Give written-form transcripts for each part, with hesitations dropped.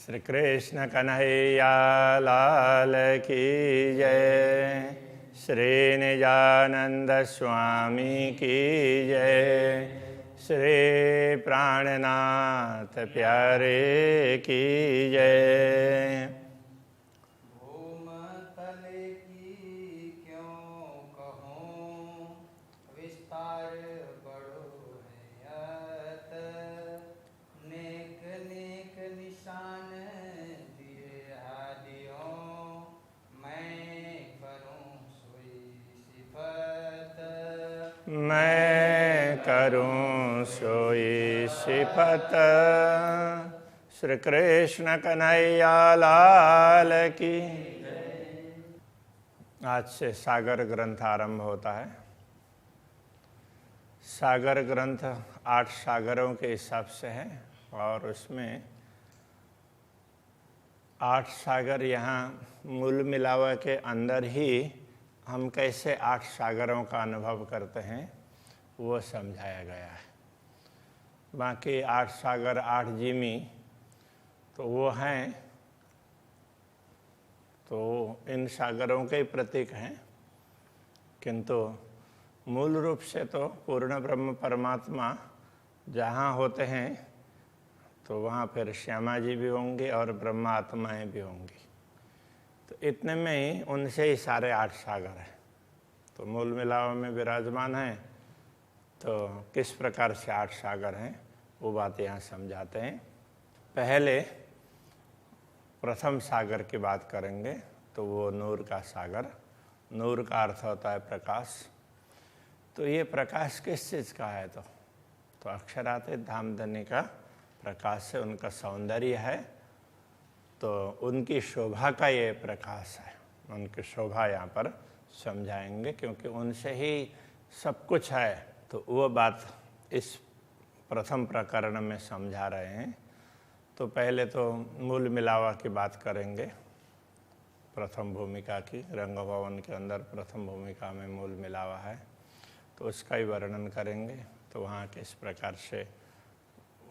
श्री कृष्ण कन्हैया लाल की जय। श्री निजानंद स्वामी की जय। श्री प्राणनाथ प्यारे की जय। भूमतल की क्यों कहूँ, विस्तार बड़ो है अत। नेक नेक निशान दिए हादियों, मैं करूँ सोई सिफत। मैं करूं सोई सिफत। श्री कृष्ण कन्हैया लाल की। आज से सागर ग्रंथ आरंभ होता है। सागर ग्रंथ 8 सागरों के हिसाब से है और उसमें 8 सागर यहाँ मूल मिलावा के अंदर ही हम कैसे 8 सागरों का अनुभव करते हैं वो समझाया गया है। बाकी 8 सागर 8 जिमी तो वो हैं, तो इन सागरों के प्रतीक हैं, किंतु मूल रूप से तो पूर्ण ब्रह्म परमात्मा जहाँ होते हैं तो वहाँ फिर श्यामा जी भी होंगे और ब्रह्म आत्माएँ भी होंगी। तो इतने में ही उनसे ही सारे 8 सागर हैं। तो मूल मिलाव में विराजमान हैं, तो किस प्रकार से 8 सागर हैं वो बात यहाँ समझाते हैं। पहले प्रथम सागर की बात करेंगे तो वो नूर का सागर। नूर का अर्थ होता है प्रकाश। तो ये प्रकाश किस चीज़ का है? तो अक्षरातीत धामधनी का प्रकाश से उनका सौंदर्य है, तो उनकी शोभा का ये प्रकाश है। उनकी शोभा यहाँ पर समझाएंगे, क्योंकि उनसे ही सब कुछ है। तो वो बात इस प्रथम प्रकरण में समझा रहे हैं। तो पहले तो मूल मिलावा की बात करेंगे, प्रथम भूमिका की। रंग भवन के अंदर प्रथम भूमिका में मूल मिलावा है, तो उसका ही वर्णन करेंगे। तो वहाँ किस प्रकार से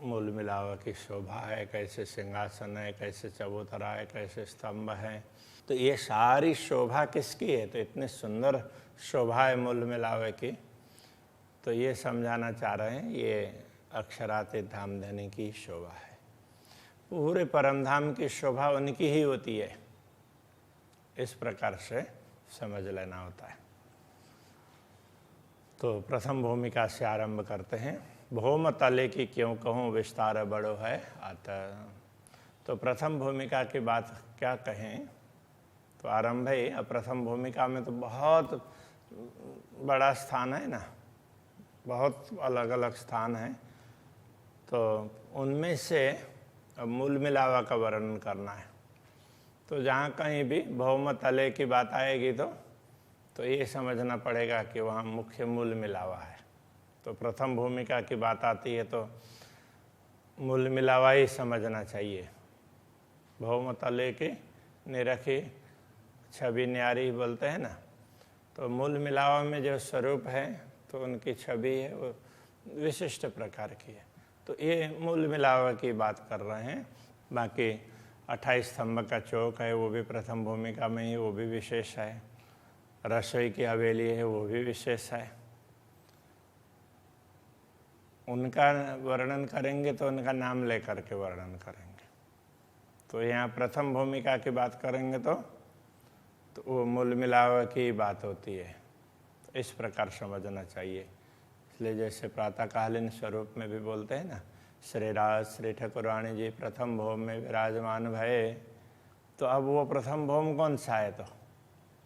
मूल मिलावा की शोभा है, कैसे सिंहासन है, कैसे चबूतरा है, कैसे स्तंभ है। तो ये सारी शोभा किसकी है? तो इतनी सुंदर शोभा है मूल मिलावे की। तो ये समझाना चाह रहे हैं, ये अक्षरातीत धामधनी की शोभा है। पूरे परमधाम की शोभा उनकी ही होती है, इस प्रकार से समझ लेना होता है। तो प्रथम भूमिका से आरंभ करते हैं। भौम तले की क्यों कहूँ, विस्तार बड़ो है आता। तो प्रथम भूमिका की बात क्या कहें, तो आरंभ है। प्रथम भूमिका में तो बहुत बड़ा स्थान है ना, बहुत अलग अलग स्थान है। तो उनमें से अब मूल मिलावा का वर्णन करना है। तो जहाँ कहीं भी भौम तले की बात आएगी तो ये समझना पड़ेगा कि वहाँ मुख्य मूल मिलावा है। तो प्रथम भूमिका की बात आती है तो मूल मिलावा ही समझना चाहिए। भौम तले की निरखी छवि न्यारी बोलते हैं ना, तो मूल मिलावा में जो स्वरूप है तो उनकी छवि है वो विशिष्ट प्रकार की है। तो ये मूल मिलावा की बात कर रहे हैं। बाकी 28 स्तंभ का चौक है, वो भी प्रथम भूमिका में ही, वो भी विशेष है। रसोई की हवेली है, वो भी विशेष है। उनका वर्णन करेंगे तो उनका नाम लेकर के वर्णन करेंगे। तो यहाँ प्रथम भूमिका की बात करेंगे तो वो मूल मिलावा की बात होती है। तो इस प्रकार समझना चाहिए। इसलिए जैसे प्रातःकालीन स्वरूप में भी बोलते हैं ना, श्री राज श्री ठाकुरानी जी प्रथम भौम में विराजमान भये। तो अब वो प्रथम भौम कौन सा है? तो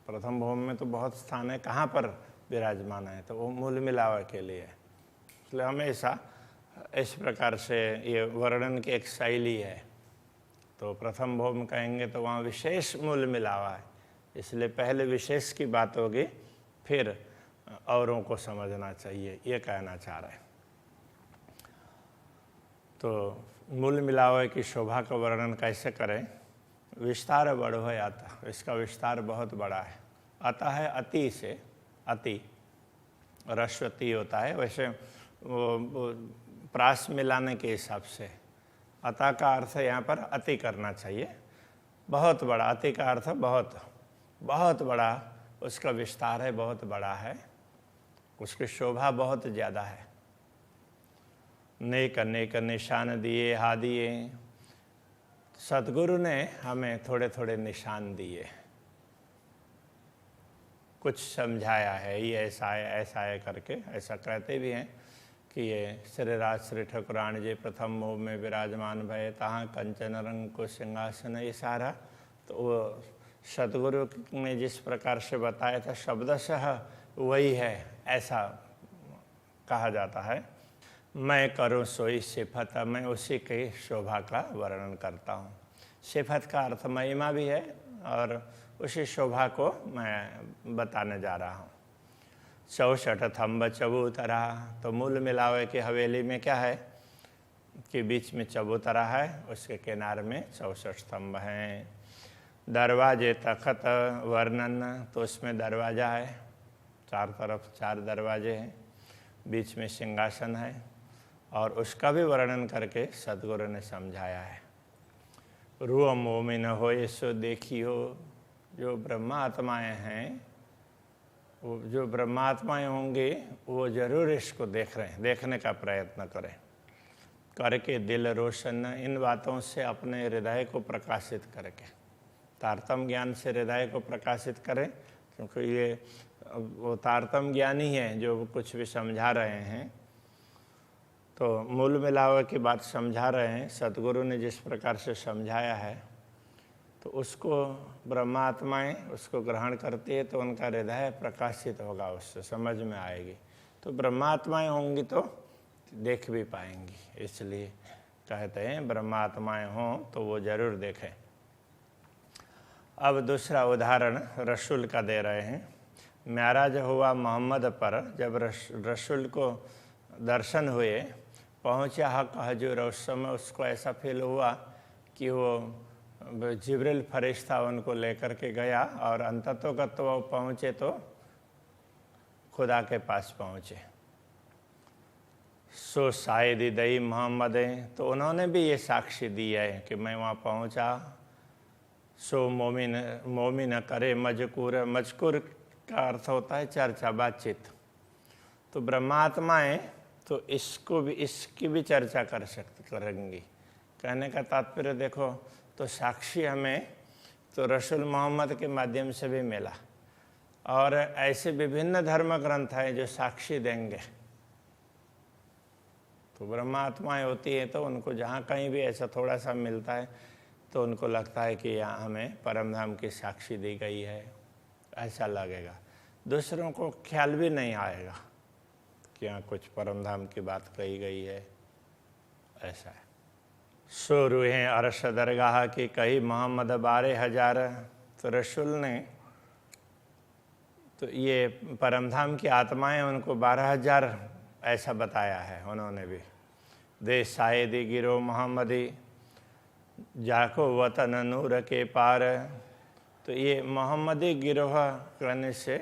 प्रथम भौम में तो बहुत स्थान है, कहाँ पर विराजमान है? तो वो मूल मिलावा के लिए है। इसलिए हमेशा इस प्रकार से ये वर्णन की एक शैली है। तो प्रथम भौम कहेंगे तो वहाँ विशेष मूल मिलावा है, इसलिए पहले विशेष की बात होगी, फिर औरों को समझना चाहिए, ये कहना चाह रहे हैं। तो मूल मिलावे की शोभा का वर्णन कैसे करें? विस्तार बड़ो है आता, इसका विस्तार बहुत बड़ा है। आता है अति से, अति रस्वती होता है। वैसे वो प्रास मिलाने के हिसाब से अतः का अर्थ यहाँ पर अति करना चाहिए। बहुत बड़ा, अति का अर्थ बहुत बहुत बड़ा, उसका विस्तार है, बहुत बड़ा है, उसकी शोभा बहुत ज़्यादा है। नेक अनेक निशान दिए हा दिए, सतगुरु ने हमें थोड़े थोड़े निशान दिए, कुछ समझाया है, ये ऐसा है ऐसा है करके। ऐसा कहते भी हैं कि ये श्री राज श्री ठकुरान जी प्रथम मोह में विराजमान भये, तहाँ कंचन रंग को सिंहासन, ये सारा तो वो सतगुरु ने जिस प्रकार से बताया था शब्दशः वही है, ऐसा कहा जाता है। मैं करूँ सोई सिफत, मैं उसी की शोभा का वर्णन करता हूँ। सिफत का अर्थ महिमा भी है और उसी शोभा को मैं बताने जा रहा हूँ। 64 थंब चबूतरा, तो मूल मिलावे की हवेली में क्या है कि बीच में चबूतरा है, उसके किनारे में 64 स्तंभ हैं। दरवाजे तखत वर्णन, तो उसमें दरवाज़ा है, चार तरफ 4 दरवाजे हैं, बीच में सिंहासन है और उसका भी वर्णन करके सतगुरु ने समझाया है। रूह मोमिन हो सो देखियो, जो ब्रह्मात्माएँ हैं, वो जो ब्रह्मात्माएँ होंगी वो जरूर इसको देख रहे हैं, देखने का प्रयत्न करें करके दिल रोशन, इन बातों से अपने हृदय को प्रकाशित करके, तारतम ज्ञान से हृदय को प्रकाशित करें, क्योंकि ये वो तारतम ज्ञान ही है जो कुछ भी समझा रहे हैं। तो मूल मिलावे की बात समझा रहे हैं, सतगुरु ने जिस प्रकार से समझाया है तो उसको ब्रह्मात्माएँ उसको ग्रहण करती है तो उनका हृदय प्रकाशित होगा, उससे समझ में आएगी। तो ब्रह्मात्माएँ होंगी तो देख भी पाएंगी, इसलिए कहते हैं ब्रह्मात्माएँ हों तो वो जरूर देखें। अब दूसरा उदाहरण रसूल का दे रहे हैं। मेराज हुआ मोहम्मद पर, जब रसूल को दर्शन हुए, पहुँचा हक हजूर, उस समय उसको ऐसा फील हुआ कि वो जिब्रील फरिश्ता उनको लेकर के गया और अंततोगत वो पहुँचे तो खुदा के पास पहुँचे। सो शायद दई मोहम्मद, तो उन्होंने भी ये साक्षी दी है कि मैं वहाँ पहुँचा। सो मोमिन करे मजकूर, मजकूर का अर्थ होता है चर्चा, बातचीत। तो ब्रह्मात्माएँ तो इसको भी, इसकी भी चर्चा करेंगी। कहने का तात्पर्य देखो, तो साक्षी हमें तो रसूल मोहम्मद के माध्यम से भी मिला, और ऐसे विभिन्न धर्म ग्रंथ हैं जो साक्षी देंगे। तो ब्रह्मात्माएँ होती हैं तो उनको जहाँ कहीं भी ऐसा थोड़ा सा मिलता है तो उनको लगता है कि यहाँ हमें परमधाम की साक्षी दी गई है, ऐसा लगेगा। दूसरों को ख्याल भी नहीं आएगा कि यहाँ कुछ परमधाम की बात कही गई है, ऐसा है। सो रूहें अरश दरगाह की कही मोहम्मद 12,000, तो रसूल ने तो ये परमधाम की आत्माएं उनको 12,000 ऐसा बताया है उन्होंने भी। दे शायदी गिरो मोहम्मदी, जाको वतन नूर के पार, तो ये मोहम्मदी गिरोह कहने से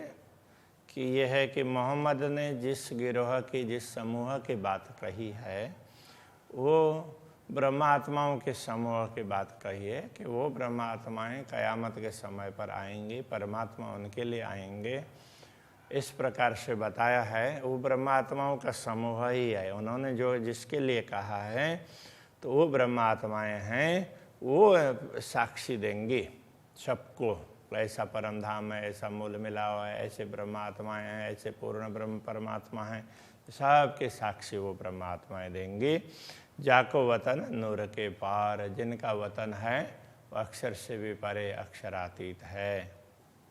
कि ये है कि मोहम्मद ने जिस गिरोह की, जिस समूह की बात कही है, वो ब्रह्मात्माओं के समूह की बात कही है कि वो ब्रह्मात्माएँ क़यामत के समय पर आएंगी, परमात्मा उनके लिए आएंगे, इस प्रकार से बताया है। वो ब्रह्मात्माओं का समूह ही है, उन्होंने जो जिसके लिए कहा है तो वो ब्रह्मात्माएँ हैं, वो साक्षी देंगी सबको। ऐसा परमधाम है, ऐसा मूल मिलाव है, ऐसे ब्रह्मात्माएँ हैं, ऐसे पूर्ण ब्रह्म परमात्मा हैं, सबके साक्षी वो ब्रह्मात्माएँ देंगी। जाको वतन नूर के पार, जिनका वतन है वो अक्षर से भी परे, अक्षरातीत है।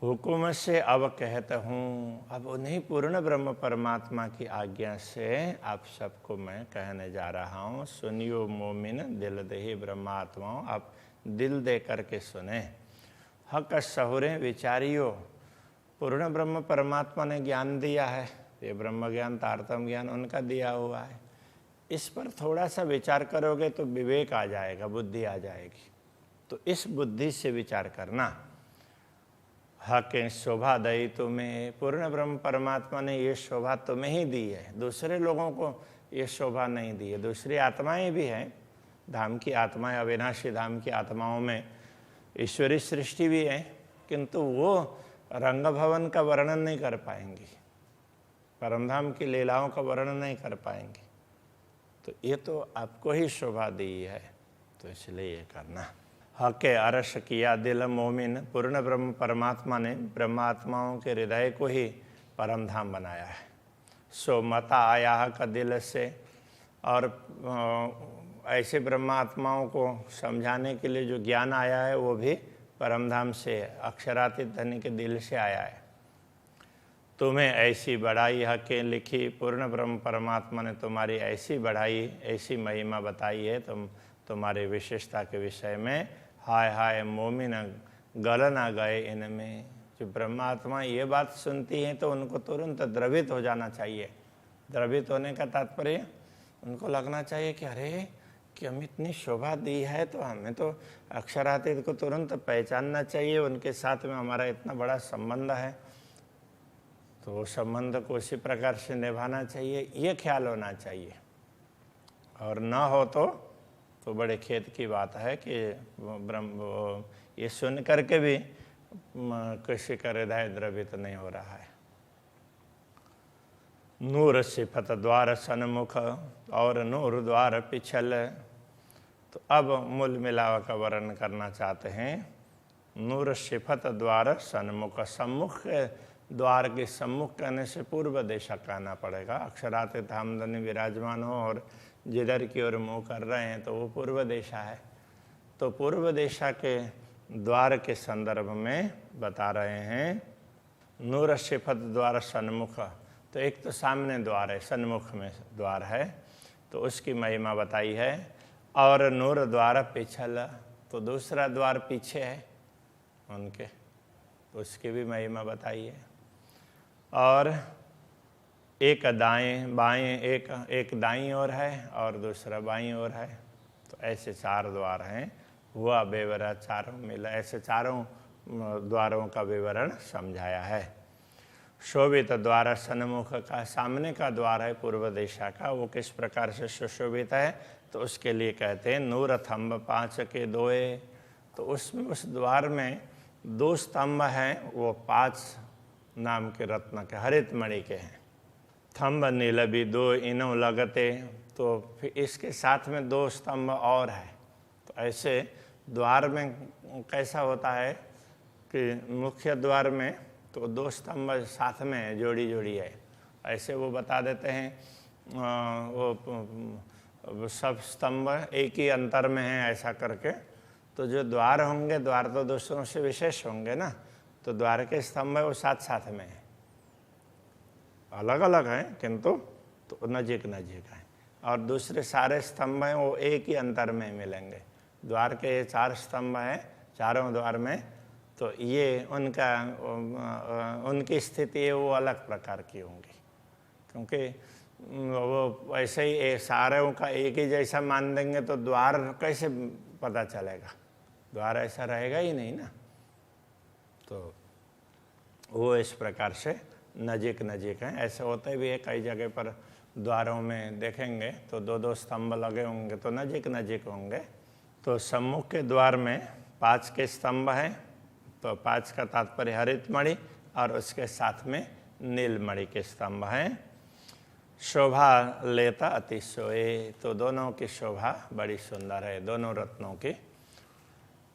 हुकुम से अब कहता हूँ, अब उन्हीं पूर्ण ब्रह्म परमात्मा की आज्ञा से आप सबको मैं कहने जा रहा हूँ। सुनियो मोमिन दिल दे ब्रह्मात्माओं, आप दिल दे करके सुने। हक सहुरे विचारियो, पूर्ण ब्रह्म परमात्मा ने ज्ञान दिया है, ये ब्रह्म ज्ञान तारतम ज्ञान उनका दिया हुआ है। इस पर थोड़ा सा विचार करोगे तो विवेक आ जाएगा, बुद्धि आ जाएगी। तो इस बुद्धि से विचार करना। हक शोभा दई तुम्हें, पूर्ण ब्रह्म परमात्मा ने ये शोभा तुम्हें ही दी है, दूसरे लोगों को ये शोभा नहीं दी है। दूसरी आत्माएं भी हैं धाम की आत्माएं, अविनाशी धाम की आत्माओं में ईश्वरी सृष्टि भी है, किंतु वो रंग भवन का वर्णन नहीं कर पाएंगी, परमधाम की लीलाओं का वर्णन नहीं कर पाएंगी। तो ये तो आपको ही शोभा दी है, तो इसलिए ये करना। हक़ अरश किया दिल मोमिन, पूर्ण ब्रह्म परमात्मा ने ब्रह्मात्माओं के हृदय को ही परमधाम बनाया है। सो मता आया का दिल से, और ऐसे ब्रह्मात्माओं को समझाने के लिए जो ज्ञान आया है वो भी परमधाम से, अक्षरातीत धनी के दिल से आया है। तुम्हें ऐसी बढ़ाई हक़ लिखी, पूर्ण ब्रह्म परमात्मा ने तुम्हारी ऐसी बढ़ाई, ऐसी महिमा बताई है तुम्हारी विशेषता के विषय में। हाय हाय मोमिन गल ना गए इनमें। जो ब्रह्मात्मा ये बात सुनती हैं तो उनको तुरंत द्रवित हो जाना चाहिए। द्रवित होने का तात्पर्य उनको लगना चाहिए कि अरे कि हम इतनी शोभा दी है तो हमें तो अक्षरातीत को तुरंत पहचानना चाहिए, उनके साथ में हमारा इतना बड़ा संबंध है, तो वो संबंध को उसी प्रकार से निभाना चाहिए, ये ख्याल होना चाहिए। और न हो तो बड़े खेद की बात है कि ब्रह्म ये सुन करके भी किसी का हृदय द्रवित नहीं हो रहा है। नूर सिफत द्वार सन्मुख और नूर द्वार पिछल। तो अब मूल मिलावा का वर्णन करना चाहते हैं। नूर सिफत द्वार सन्मुख, सम्मुख द्वार के सम्मुख कहने से पूर्व दिशा कहना पड़ेगा। अक्षरातीत धामधनी विराजमान हो और जिधर की ओर मुँह कर रहे हैं तो वो पूर्व दिशा है। तो पूर्व दिशा के द्वार के संदर्भ में बता रहे हैं। नूर सिफत द्वार सन्मुख, तो एक तो सामने द्वार है, सन्मुख में द्वार है, तो उसकी महिमा बताई है। और नूर द्वार पिछल, तो दूसरा द्वार पीछे है उनके, तो उसकी भी महिमा बताई है। और एक दाएं बाएं, एक दाईं ओर है और दूसरा बाईं ओर है, तो ऐसे चार द्वार हैं। हुआ विवरण चारों मिला, ऐसे चारों द्वारों का विवरण समझाया है। शोभित द्वार सन्मुख का, सामने का द्वार है पूर्व दिशा का, वो किस प्रकार से सुशोभित है, तो उसके लिए कहते हैं नूर थंब 5 के दोए। तो उसमें उस द्वार में 2 स्तंभ हैं, वो 5 नाम के रत्न के हरित मणि के हैं। थंब नीलबी 2 इनो लगते, तो फिर इसके साथ में 2 स्तंभ और है। तो ऐसे द्वार में कैसा होता है कि मुख्य द्वार में तो 2 स्तंभ साथ में है, जोड़ी जोड़ी है, ऐसे वो बता देते हैं। वो सब स्तंभ एक ही अंतर में है ऐसा करके। तो जो द्वार होंगे, द्वार तो दूसरों से विशेष होंगे ना, तो द्वार के स्तंभ है वो साथ साथ में है, अलग अलग हैं किंतु तो नजीक नजीक हैं। और दूसरे सारे स्तंभ हैं वो एक ही अंतर में मिलेंगे। द्वार के 4 स्तंभ हैं चारों द्वार में, तो ये उनकी स्थिति वो अलग प्रकार की होंगी, क्योंकि वो ऐसे ही सारों का एक ही जैसा मान देंगे तो द्वार कैसे पता चलेगा, द्वार ऐसा रहेगा ही नहीं ना। तो वो इस प्रकार से नजीक नजीक हैं। ऐसे होते भी है कई जगह पर द्वारों में देखेंगे तो 2-2 स्तंभ लगे होंगे तो नजीक नजीक होंगे। तो सम्मुख के द्वार में 5 के स्तंभ हैं, तो 5 का तात्पर्य हरित मणि और उसके साथ में नीलमणि के स्तंभ हैं। शोभा लेता अतिशोए, तो दोनों की शोभा बड़ी सुंदर है, दोनों रत्नों की।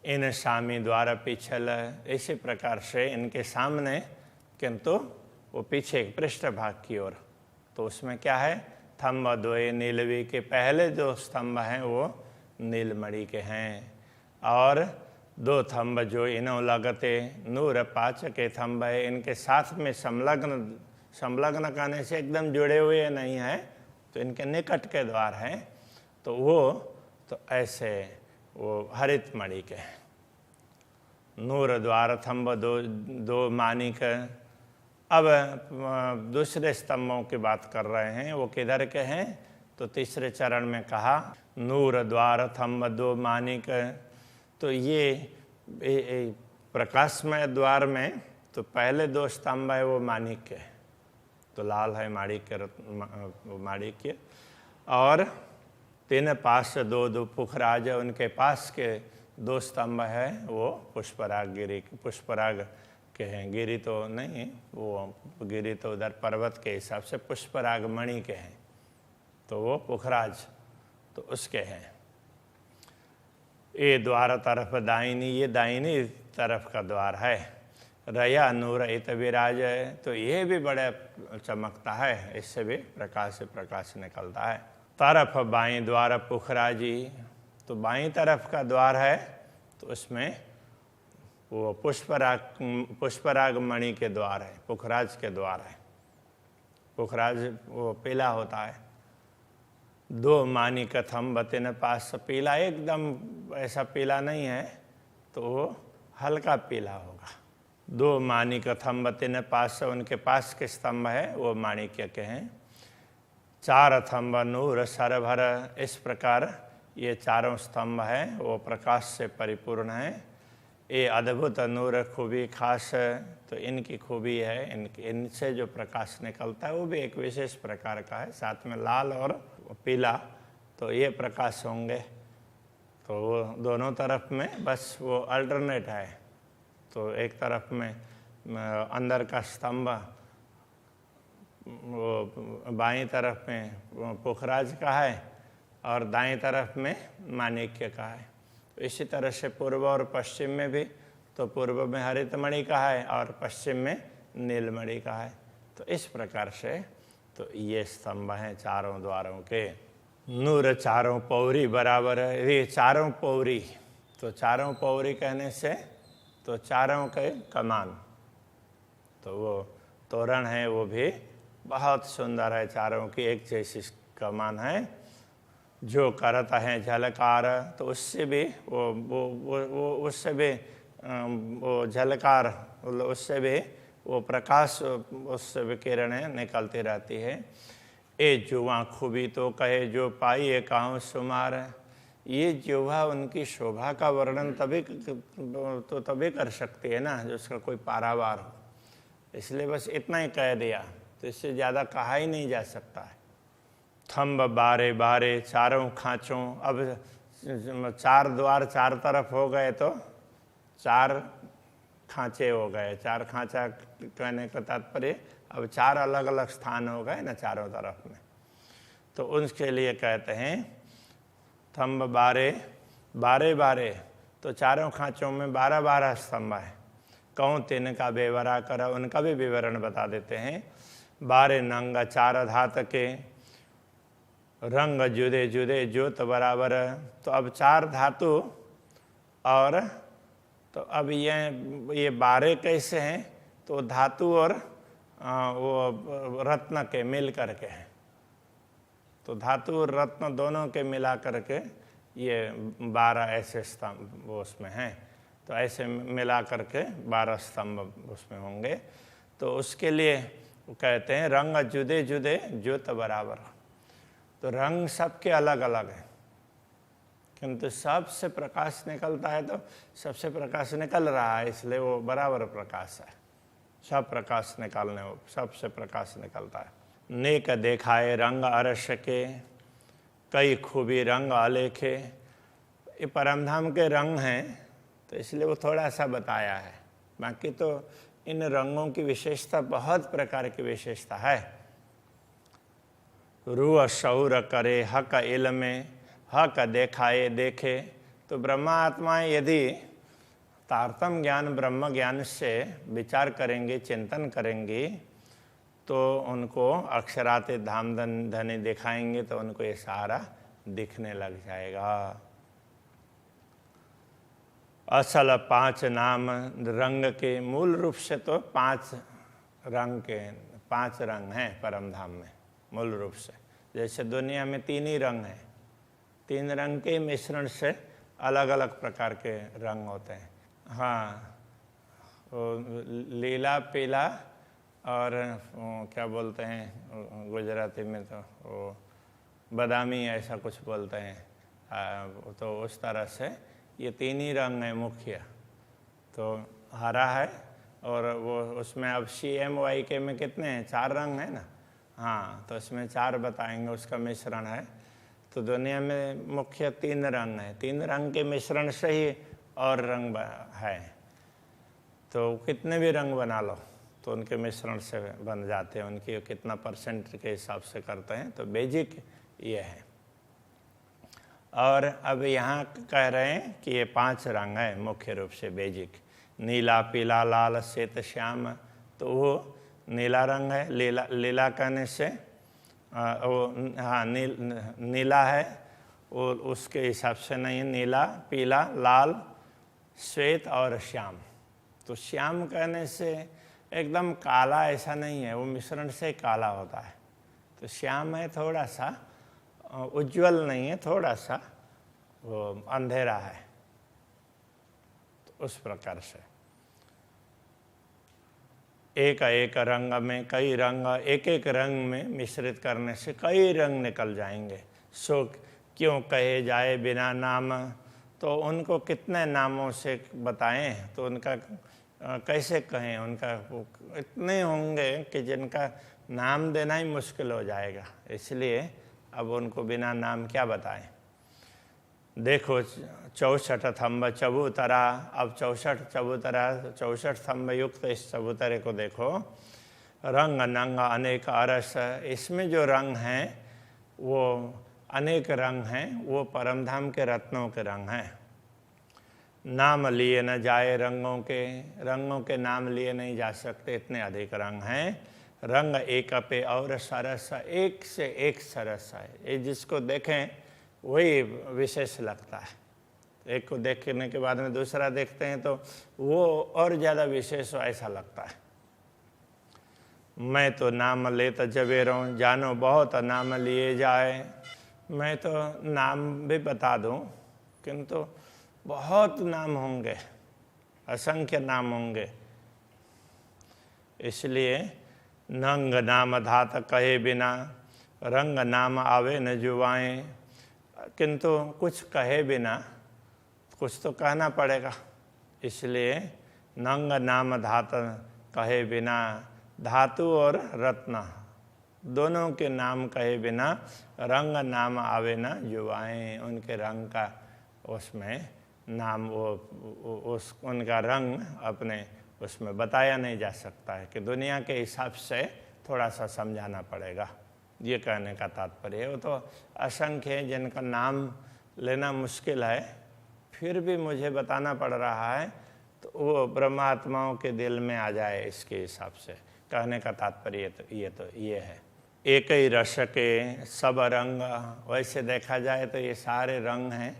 इन सामी द्वार पिछल, इसी प्रकार से इनके सामने किंतु वो पीछे पृष्ठ भाग की ओर, तो उसमें क्या है, थंब 2 नीलवी के पहले जो स्तंभ हैं वो नीलमणि के हैं। और 2 थंब जो इनो लगते, नूर 5 के थंब है, इनके साथ में संलग्न कहने से एकदम जुड़े हुए नहीं है, तो इनके निकट के द्वार हैं, तो वो तो ऐसे वो हरित मणि के हैं। नूर द्वार थंब 2 मानिक। अब दूसरे स्तंभों की बात कर रहे हैं, वो किधर के हैं, तो तीसरे चरण में कहा नूर द्वार थंब 2 मानिक। तो ये प्रकाशमय द्वार में तो पहले 2 स्तंभ है वो माणिक के, तो लाल है माणिक्य, माणिक्य। और तीन पास दो दो पुखराज, उनके पास के दो स्तंभ है वो पुष्पराग गिरी, पुष्पराग के हैं। गिरी तो नहीं, वो गिरी तो उधर पर्वत के हिसाब से पुष्पराग मणि के हैं, तो वो पुखराज तो उसके हैं। ये द्वार तरफ दाहिनी, ये दाहिनी तरफ का द्वार है। रया नूर इत विराज, तो ये भी बड़ा चमकता है, इससे भी प्रकाश निकलता है। तरफ बाईं द्वार पुखराजी, तो बाईं तरफ का द्वार है तो उसमें वो पुष्पराग मणि के द्वार है, पुखराज के द्वार है। पुखराज वो पीला होता है। दो मानिक थंब तिन पास, पीला एकदम ऐसा पीला नहीं है, तो वो हल्का पीला होगा। दो मानिक थंब तिन पास, उनके पास के स्तंभ है वो माणिक्य के हैं। चार थंब नूर सरभर, इस प्रकार ये चारों स्तंभ हैं वो प्रकाश से परिपूर्ण है। ये अद्भुत नूर खूबी खास, तो इनकी खूबी है, इनसे जो प्रकाश निकलता है वो भी एक विशेष प्रकार का है, साथ में लाल और पीला, तो ये प्रकाश होंगे। तो वो दोनों तरफ में बस वो अल्टरनेट है, तो एक तरफ में अंदर का स्तंभ वो बाईं तरफ में पुखराज का है और दाईं तरफ में माणिक्य का है। इसी तरह से पूर्व और पश्चिम में भी, तो पूर्व में हरितमणि का है और पश्चिम में नीलमणि का है। तो इस प्रकार से तो ये स्तंभ हैं चारों द्वारों के। नूर चारों पौरी बराबर, ये चारों पौरी, तो चारों पौरी कहने से तो चारों के कमान, तो वो तोरण है वो भी बहुत सुंदर है, चारों की एक जैसी कमान है। जो करता है झलकार, तो उससे भी वो उससे भी वो झलकार, उससे भी वो प्रकाश, उससे भी किरणें निकलती रहती है। ए जुआ खूबी तो कहे जो पाई ये काहूँ सुमार, ये जुआ उनकी शोभा का वर्णन तभी कर सकती है ना जो उसका कोई पारावार हो, इसलिए बस इतना ही कह दिया, तो इससे ज़्यादा कहा ही नहीं जा सकता है। थंब बारे बारे चारों खाँचों, अब चार द्वार चार तरफ हो गए तो चार खाँचे हो गए। चार खाँचा कहने का तात्पर्य अब चार अलग अलग स्थान हो गए ना चारों तरफ में, तो उसके लिए कहते हैं थंब बारे बारे बारे, तो चारों खाँचों में 12-12 स्तंभ है। कहूँ तीन का बेवरा कर, उनका भी विवरण बता देते हैं। बारे नंग चार धात के, रंग जुदे जुदे ज्योत बराबर, तो अब चार धातु, और तो अब ये 12 कैसे हैं, तो धातु और वो रत्न के मिल करके हैं, तो धातु और रत्न दोनों के मिला करके ये 12 ऐसे स्तंभ वो उसमें हैं, तो ऐसे मिला करके 12 स्तंभ उसमें होंगे। तो उसके लिए कहते हैं रंग जुदे जुदे ज्योत बराबर, तो रंग सबके अलग अलग हैं, किंतु सबसे प्रकाश निकलता है, तो सबसे प्रकाश निकल रहा है इसलिए वो बराबर प्रकाश है। सब प्रकाश निकालने वो सबसे प्रकाश निकलता है। नेक देखाए रंग अरस के, कई खूबी रंग अलेखे, ये परमधाम के रंग हैं तो इसलिए वो थोड़ा सा बताया है, बाकी तो इन रंगों की विशेषता बहुत प्रकार की विशेषता है। रूह शौर करे हक इल में, हक देखाए देखे, तो ब्रह्मा आत्माएं यदि तारतम ज्ञान ब्रह्म ज्ञान से विचार करेंगे, चिंतन करेंगे, तो उनको अक्षराते धाम धनी दिखाएंगे, तो उनको ये सारा दिखने लग जाएगा। असल 5 नाम रंग के, मूल रूप से तो 5 रंग के 5 रंग हैं परमधाम में मूल रूप से। जैसे दुनिया में 3 ही रंग हैं, 3 रंग के मिश्रण से अलग अलग प्रकार के रंग होते हैं। हाँ, वो लीला पीला और क्या बोलते हैं गुजराती में, तो वो बादामी ऐसा कुछ बोलते हैं। तो उस तरह से ये 3 ही रंग हैं मुख्य, तो हरा है, और वो उसमें अब CMYK में कितने हैं, 4 रंग हैं ना। हाँ, तो इसमें 4 बताएंगे, उसका मिश्रण है। तो दुनिया में मुख्य 3 रंग हैं, 3 रंग के मिश्रण से ही और रंग है। तो कितने भी रंग बना लो तो उनके मिश्रण से बन जाते हैं, उनकी कितना परसेंट के हिसाब से करते हैं। तो बेजिक ये है। और अब यहाँ कह रहे हैं कि ये 5 रंग है मुख्य रूप से बेजिक, नीला, पीला, लाल, श्वेत, श्याम। तो वो नीला रंग है। लीला कहने से वो हाँ नीला है, वो उसके हिसाब से नहीं, नीला, पीला, लाल, श्वेत और श्याम। तो श्याम कहने से एकदम काला ऐसा नहीं है, वो मिश्रण से काला होता है। तो श्याम है थोड़ा सा उज्जवल नहीं है, थोड़ा सा वो अंधेरा है। तो उस प्रकार से एक एक रंग में कई रंग, एक एक रंग में मिश्रित करने से कई रंग निकल जाएंगे। सो क्यों कहे जाए बिना नाम, तो उनको कितने नामों से बताएं, तो उनका कैसे कहें, उनका इतने होंगे कि जिनका नाम देना ही मुश्किल हो जाएगा। इसलिए अब उनको बिना नाम क्या बताएं। देखो 64 थंब चबूतरा, अब 64 चबूतरा, 64 थंब युक्त इस चबूतरे को देखो। रंग नंग अनेक अरस, इसमें जो रंग हैं वो अनेक रंग हैं, वो परमधाम के रत्नों के रंग हैं। नाम लिए न जाए रंगों के नाम लिए नहीं जा सकते, इतने अधिक रंग हैं। रंग एक पे और सरस, एक से एक सरस है। ये जिसको देखें वही विशेष लगता है। एक को देखने के बाद में दूसरा देखते हैं तो वो और ज़्यादा विशेष ऐसा लगता है। मैं तो नाम लेत जबेरों, जानो बहुत नाम लिए जाए। मैं तो नाम भी बता दूं, किंतु बहुत नाम होंगे, असंख्य नाम होंगे। इसलिए नंग नाम धात कहे बिना, रंग नाम आवे न जुबाएं। किंतु कुछ कहे बिना कुछ तो कहना पड़ेगा। इसलिए नंग नाम धात कहे बिना, धातु और रत्न दोनों के नाम कहे बिना रंग नाम आवे न जुबाएं। उनके रंग का उसमें नाम उनका रंग अपने उसमें बताया नहीं जा सकता है, कि दुनिया के हिसाब से थोड़ा सा समझाना पड़ेगा। ये कहने का तात्पर्य है। वो तो असंख्य है जिनका नाम लेना मुश्किल है, फिर भी मुझे बताना पड़ रहा है, तो वो ब्रह्मात्माओं के दिल में आ जाए, इसके हिसाब से कहने का तात्पर्य ये है। एक ही रस के सब रंग, वैसे देखा जाए तो ये सारे रंग हैं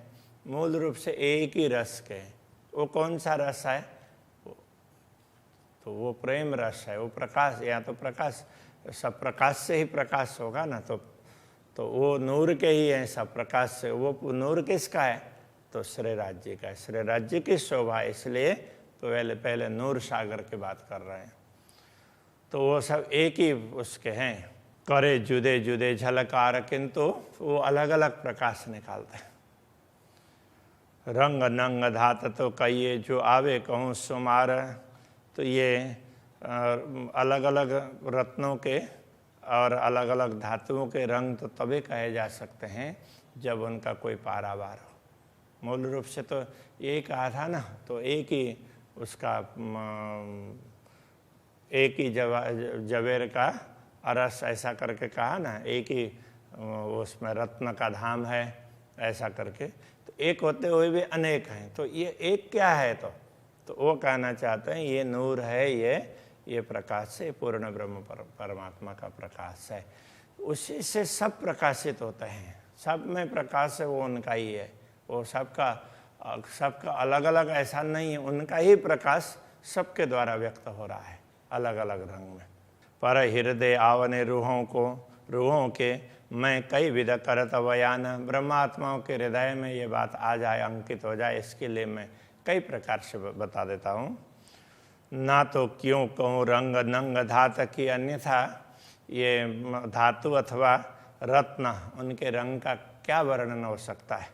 मूल रूप से एक ही रस के। वो कौन सा रस है? तो वो प्रेम रस है, वो प्रकाश, या तो प्रकाश, सब प्रकाश से ही प्रकाश होगा ना। तो वो नूर के ही हैं, सब प्रकाश से। वो नूर किसका है? तो श्री राज्य का है, श्री राज्य की शोभा। इसलिए तो पहले नूर सागर की बात कर रहे हैं। तो वो सब एक ही उसके हैं। करे जुदे जुदे झलकार, किंतु वो अलग अलग प्रकाश निकालते हैं। रंग नंग धात तो कहिए, जो आवे कहूँ सुमार। तो ये अलग अलग रत्नों के और अलग अलग धातुओं के रंग तो तभी कहे जा सकते हैं जब उनका कोई पारावार हो। मूल रूप से तो ये कहा था ना, तो एक ही उसका एक ही जवेर का अरस ऐसा करके कहा ना, एक ही उसमें रत्न का धाम है ऐसा करके। तो एक होते हुए भी अनेक हैं, तो ये एक क्या है? तो वो कहना चाहते हैं ये नूर है, ये प्रकाश से पूर्ण ब्रह्म परमात्मा का प्रकाश है। उसी से सब प्रकाशित होते हैं, सब में प्रकाश है, वो उनका ही है। वो सबका अलग अलग ऐसा नहीं है, उनका ही प्रकाश सबके द्वारा व्यक्त हो रहा है अलग अलग रंग में। पर हृदय आवने रूहों के मैं कई विध करत बयान। ब्रह्मात्माओं के हृदय में ये बात आ जाए, अंकित हो जाए, इसके लिए मैं कई प्रकार से बता देता हूँ। ना तो क्यों कहूँ रंग नंग धात की, अन्यथा ये धातु अथवा रत्न उनके रंग का क्या वर्णन हो सकता है।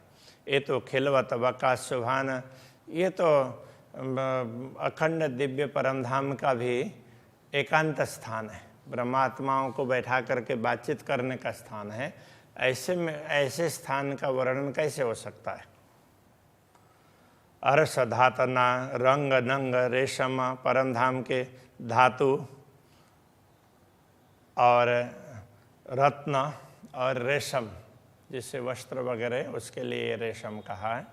ये तो खिलवत बका सुभान, ये तो अखंड दिव्य परमधाम का भी एकांत स्थान है, ब्रह्मात्माओं को बैठा करके बातचीत करने का स्थान है। ऐसे में ऐसे स्थान का वर्णन कैसे हो सकता है? अर्श धातना, रंग नंग, रेशम, परम धाम के धातु और रत्न और रेशम, जिसे वस्त्र वगैरह उसके लिए रेशम कहा है।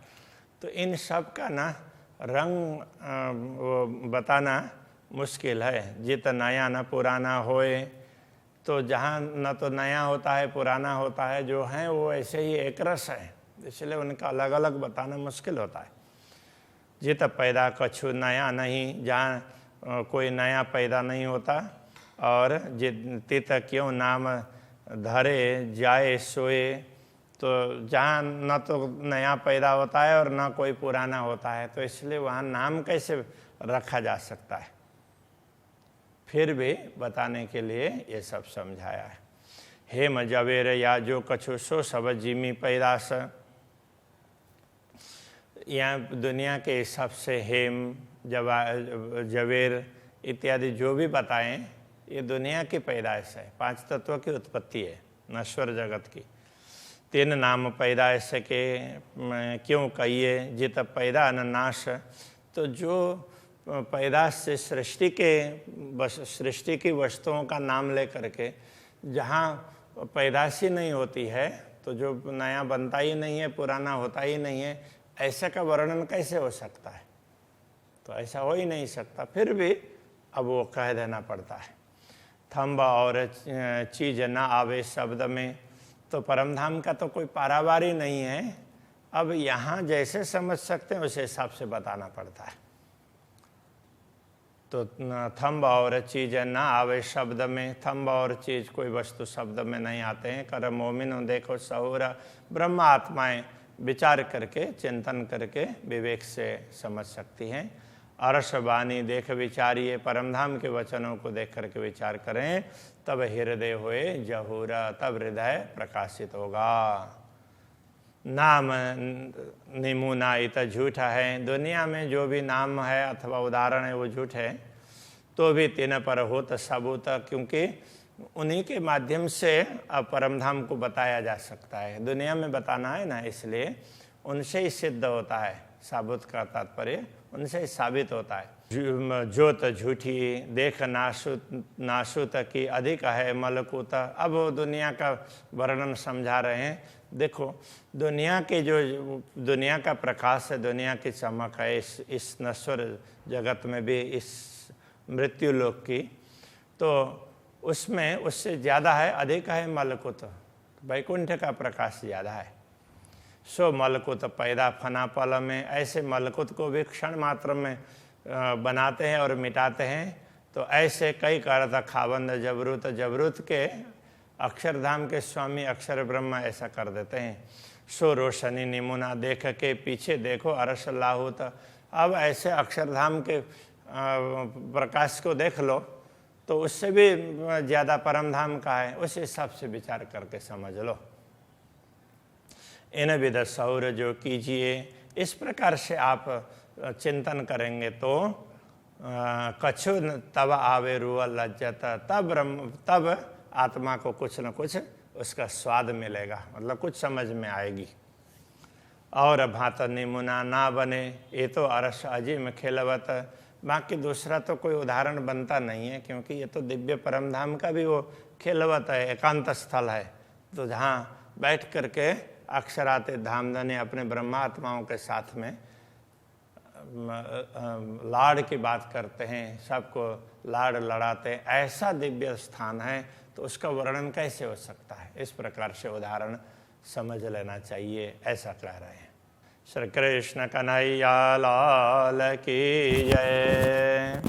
तो इन सब का ना रंग वो बताना मुश्किल है। जित नया न पुराना होए, तो जहाँ न तो नया होता है पुराना होता है, जो है वो ऐसे ही एक रस है, इसलिए उनका अलग अलग बताना मुश्किल होता है। जित पैदा कछु नया नहीं, जहाँ कोई नया पैदा नहीं होता। और जित क्यों नाम धरे जाए सोए, तो जहाँ न तो नया पैदा होता है और न कोई पुराना होता है, तो इसलिए वहाँ नाम कैसे रखा जा सकता है? फिर भी बताने के लिए ये सब समझाया है। हेम जवेर या जो कछु सो सब जिमी पैदास, यहाँ दुनिया के हिसाब से हेम जवेर इत्यादि जो भी बताएं, ये दुनिया की पैदाइश है, 5 तत्व की उत्पत्ति है नश्वर जगत की। 3 नाम पैदाइश के क्यों कहिए, जित पैदा न नाश, तो जो पैदाश से सृष्टि की वस्तुओं का नाम लेकर के जहाँ पैदाश ही नहीं होती है, तो जो नया बनता ही नहीं है, पुराना होता ही नहीं है, ऐसा का वर्णन कैसे हो सकता है? तो ऐसा हो ही नहीं सकता। फिर भी अब वो कह देना पड़ता है। थंब और चीज ना आवे शब्द में, तो परमधाम का तो कोई पारावार ही नहीं है। अब यहाँ जैसे समझ सकते हैं उस हिसाब से बताना पड़ता है। तो थंब और चीज ना आवे शब्द में, थंब और चीज कोई वस्तु शब्द में नहीं आते हैं। कर मोमिनो देखो सहूर, ब्रह्म आत्माएं विचार करके चिंतन करके विवेक से समझ सकती हैं। अरस वाणी देख विचारिए, परमधाम के वचनों को देख करके विचार करें, तब हृदय होए जहूरा, तब हृदय प्रकाशित होगा। नाम निमुना इत झूठा है, दुनिया में जो भी नाम है अथवा उदाहरण है वो झूठ है। तो भी तीन पर होत सबूत, क्योंकि उन्हीं के माध्यम से अब परमधाम को बताया जा सकता है। दुनिया में बताना है ना, इसलिए उनसे ही सिद्ध होता है। साबुत का तात्पर्य उनसे ही साबित होता है। जोत झूठी देख नाशुत की अधिक है मलकूत। अब वो दुनिया का वर्णन समझा रहे हैं। देखो दुनिया के जो दुनिया का प्रकाश है, दुनिया की चमक है इस नश्वर जगत में भी, इस मृत्यु लोक की, तो उसमें उससे ज़्यादा है, अधिक है मलकुत। वैकुंठ का प्रकाश ज़्यादा है। सो मलकुत पैदा फना पल में, ऐसे मलकुत को भी क्षण मात्र में बनाते हैं और मिटाते हैं। तो ऐसे कई करता खाबंद जबरूत, जबरूत के अक्षरधाम के स्वामी अक्षर ब्रह्म ऐसा कर देते हैं। सो रोशनी निमुना देख के पीछे देखो अरस लाहूत। अब ऐसे अक्षरधाम के प्रकाश को देख लो तो उससे भी ज़्यादा परमधाम का है, उस हिसाब से विचार करके समझ लो। इन विध सौर जो कीजिए, इस प्रकार से आप चिंतन करेंगे तो कछु तब आवे रूह लज्जत, तब आत्मा को कुछ न कुछ उसका स्वाद मिलेगा, मतलब कुछ समझ में आएगी। और भात निमुना ना बने, ये तो अरस अजीम खिलवत। बाकी दूसरा तो कोई उदाहरण बनता नहीं है, क्योंकि ये तो दिव्य परमधाम का भी वो खिलवत है, एकांत स्थल है। तो जहाँ बैठ करके अक्षराते धामधनी अपने ब्रह्मात्माओं के साथ में लाड़ की बात करते हैं, सबको लाड़ लड़ाते हैं, ऐसा दिव्य स्थान है। तो उसका वर्णन कैसे हो सकता है? इस प्रकार से उदाहरण समझ लेना चाहिए, ऐसा कह रहे हैं। श्री कृष्ण कन्हैया लाल की जय।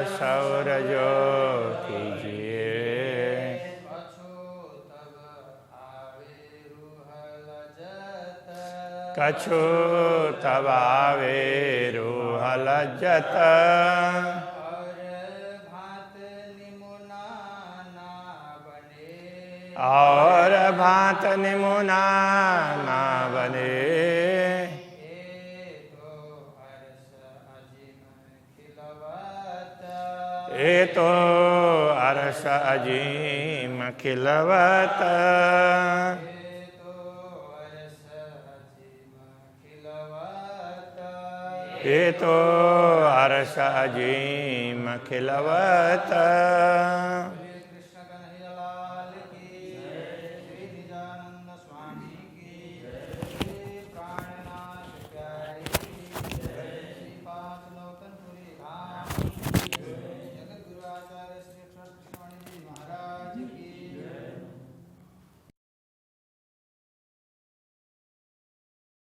सौर जो कीजिए, कछु तब आवे रूह लज्जत। और भांत निमुना ना बने। ये तो अरस अजीम खिलवत, ये तो अरस अजीम खिलवत।